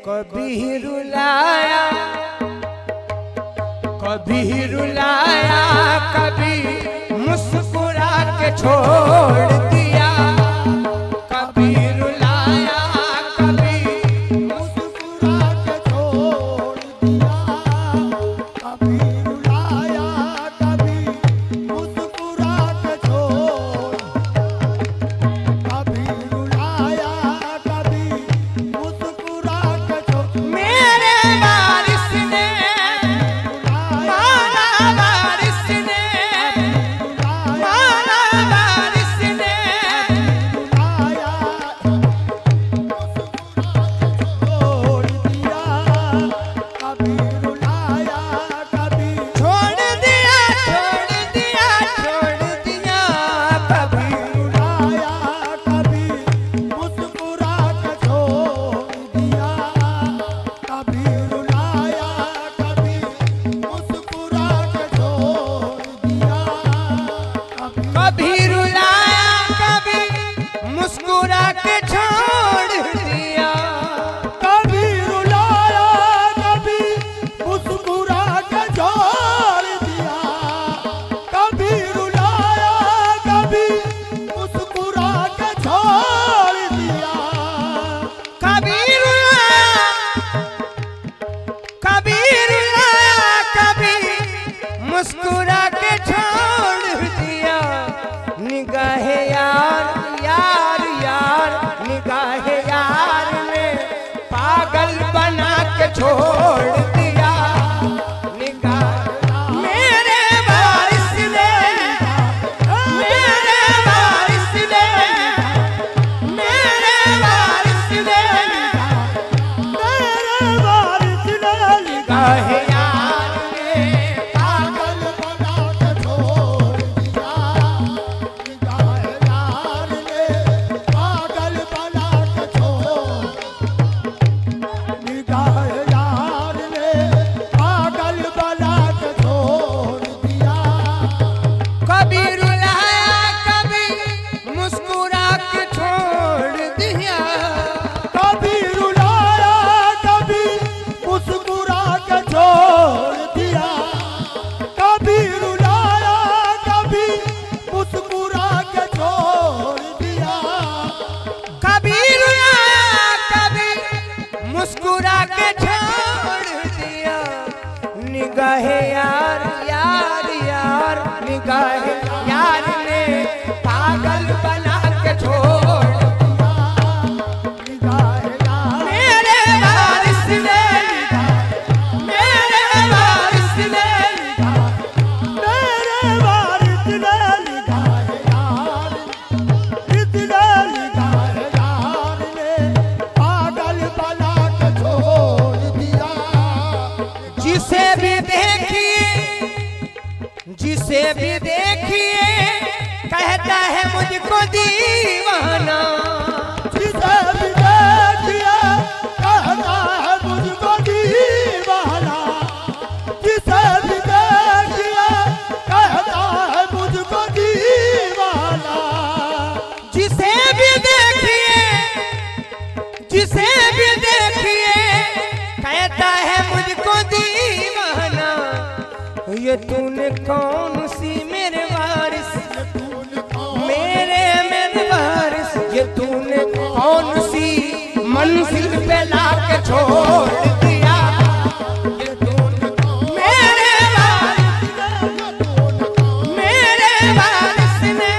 कभी रुलाया कभी मुस्कुरा के छोड़ दिया। कभी रुलाया कभी मुस्कुरा के छोड़ दिया। कभी रुलाया कभी मुस्कुरा के छोड़। कभी रुलाया कभी मुस्कुरा के छोड़। मेरे वारिस ने मुस्कुरा के छोड़ दिया। निगाह यार यार यार निगाह यार ने पागल बना के छोड़ दिया। निगाह मेरे वारिस ने मेरे वारिस ने मेरे वारिस ने मेरे वारिस ने निगाह मुस्कुरा के छोड़ दिया। निगाह यार यार यार निगाह यार ने पागल बना के छोड़ दिया। मेरे वारिस ने मेरे वारिस ने मेरे वारिस ने निगाह यार इतने निगाह यार ने पागल बना जिसे भी देखिए कहता है मुझको दीवाना। जिसे भी देखिए कहता है मुझको दीवाना। जिसे भी देखिए कहता है मुझको दीवाना। जिसे भी देखिए कहता है मुझको दीवाना। ये तूने कौन सी मेरे वारिस मेरे वारिस ये तूने कौन सी मंजिल पे लाके छोड़ दिया। ये तूने मेरे वारिस मेरे वारिस ने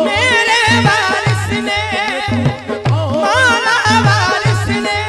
मेरे वारिस ने माला वारिस ने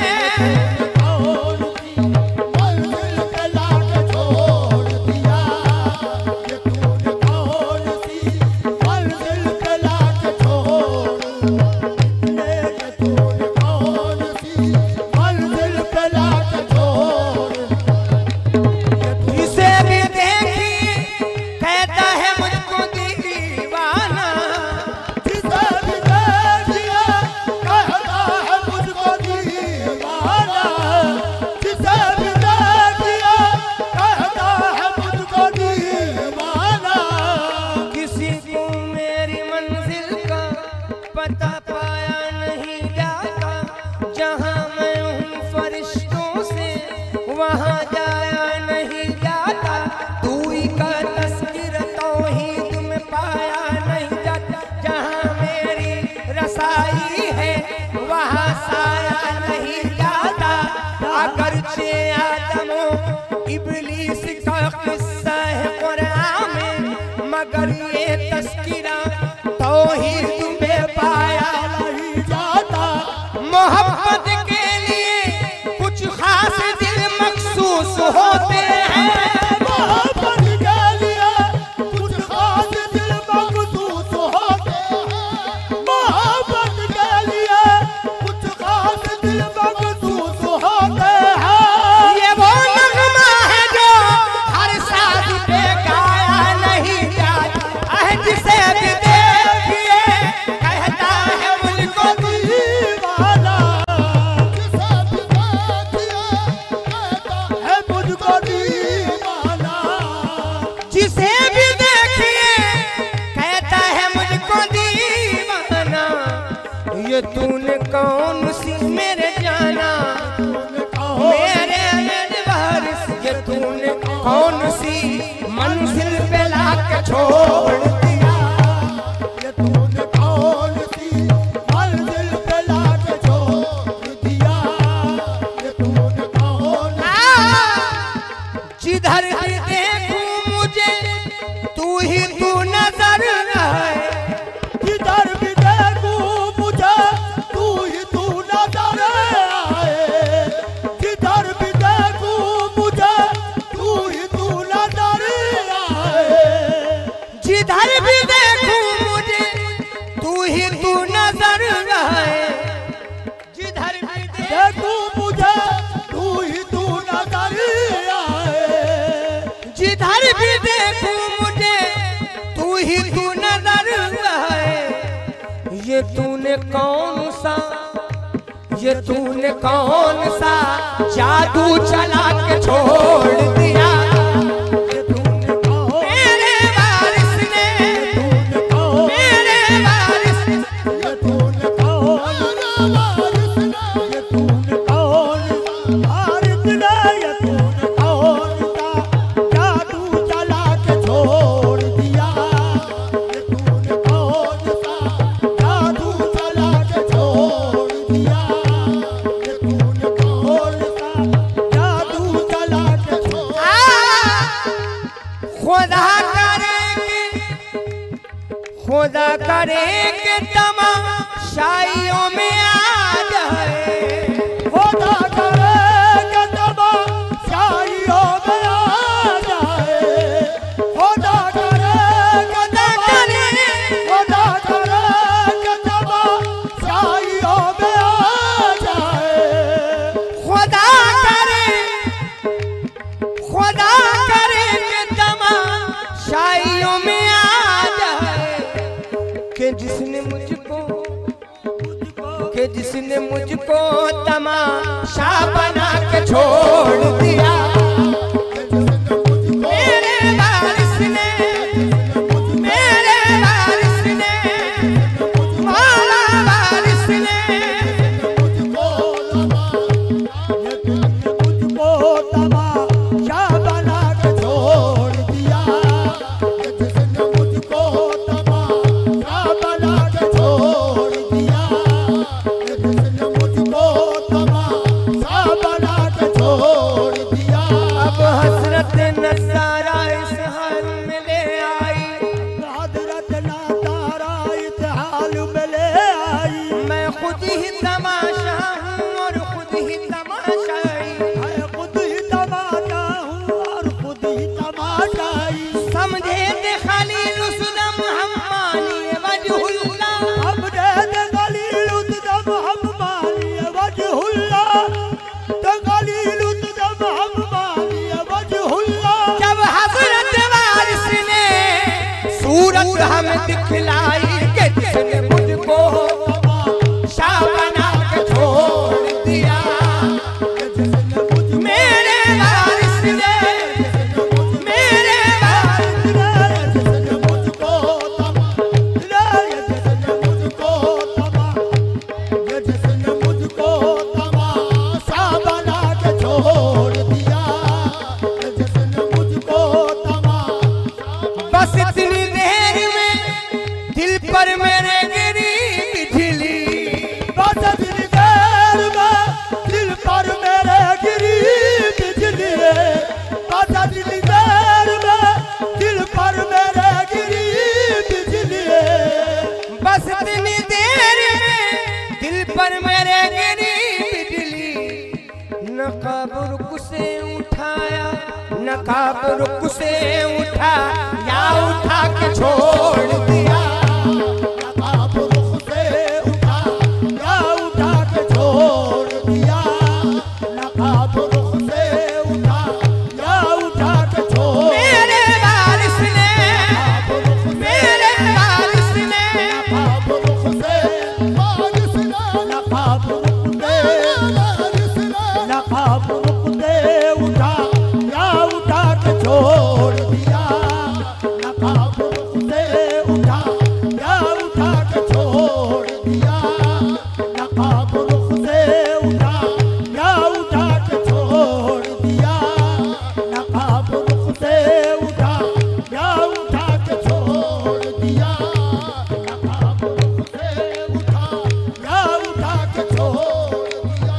वहाँ जाया नहीं जाता, दूई का तस्वीर तौहीद में पाया नहीं जाता। जहाँ मेरी रसाई है वहाँ साया नहीं जाता। अगरचे आदमो इबलीस का किस्सा है कुरान में, मगर ये तस्कीरा तौहीद में पाया नहीं जाता। मोहब्बत के लिए कुछ खास दिल मखसूस होते हैं, मोहब्बत के लिए कुछ खास दिल मखसूस होते हैं, मोहब्बत के लिए कुछ खास दिल मखसूस होते हैं। ये वो नगमा है जो हर साज पे गाया नहीं जाता है, जिसे भी देखिए कहता है मुझको दीवाना, जिसे भी देखिए कहता है मुझको दीवाना, जिसे भी देखिए कहता है मुझको दीवाना। ये तूने कौन सी मेरे जाना, मेरे वारिस, ये तूने कौन सी मंजिल पे लाके छोड़ दिया। ये तूने कौन सी मंजिल पे लाके छोड़ दिया, ये तूने कौन जिधर भी देखूं मुझे तू ही तू नजर आए, जिधर भी देखूं मुझे तू ही तू नजर आए, जिधर भी देखूं मुझे तू ही तू नजर आए, जिधर भी देखूं मुझे तू ही तू नजर आए, जिधर भी देखूं मुझे तू ही तू नजर आए, जिधर भी देखूं मुझे तू ही तू नजर आए। ये तूने कौन सा, ये तूने कौन सा जादू चला के छोड़ दिया। ये तूने कौन, मेरे वारिस ने, मेरे वारिस ने, ये तूने कौन, ये तूने कौन वारिस ने, ये तूने कौन सा जादू चला के छोड़ दिया, ये तूने कौन सा जादू चला के छोड़ दिया, ये तूने कौन सा जादू चला के छोड़ खुदा करे खुदा करे के तमाशाइयों में आ जाए, खुदा करे कि तमाशाइयों में आ जाए, खुदा करे कि खुदा करे कि तमाशाइयों में आ जाए, खुदा करे के तमाशाइयों में आ जाए। कि जिसने मुझको तमाशा बना के छोड़ दिया। मेरे वारिस ने, मेरे वारिस ने, मौला वारिस ने, मुझको तमाशा बना के छोड़ दिया, जिसने मुझको तमाशा बना के छोड़ दिया, जिसने मुझको तमाशा बना के छोड़ दिया। अब हसरत नज़ारा इस हाल में ले आई, हज़रत नज़ारा इस हाल में ले आई, मैं खुद ही तमाशा हूँ और खुद ही तमाशाई, मैं खुद ही तमाशा हूँ और खुद ही तमाशाई। समझे थे खलील उसदम हम मानिए वजहुल्लाह, हम दे गलील उद्दम हम मानिए वजहुल्लाह, तो गलील उद्दम हम मानिए वजहुल्लाह। जब हजरत वारिस ने सूरत हमें दिखलाई कि जिसने मुझको शाह बना के छोड़ दिया। मेरे वारिस ने, मेरे वारिस जिसने मुझको तमाशा बना के छोड़ दिया, नकाब रुक से उठाया, नकाब रुक से उठा या उठा के छोड़ दिया, नकाब रुख से उठा या उठा के छोड़ दिया, नकाब रुख से उठा या उठा के छोड़ मेरे वारिस ने, मेरे वारिस ने, नकाब रुख से वारिस ने, नकाब रुख से नकाब रुख से उठा या उठा के छोड़ दिया, नकाब रुख से उठा या उठा के छोड़ दिया, नकाब रुख से उठा या उठा के छोड़ दिया, नकाब रुख से उठा या उठा के छोड़ दिया, नकाब रुख से उठा या उठा के छोड़ दिया,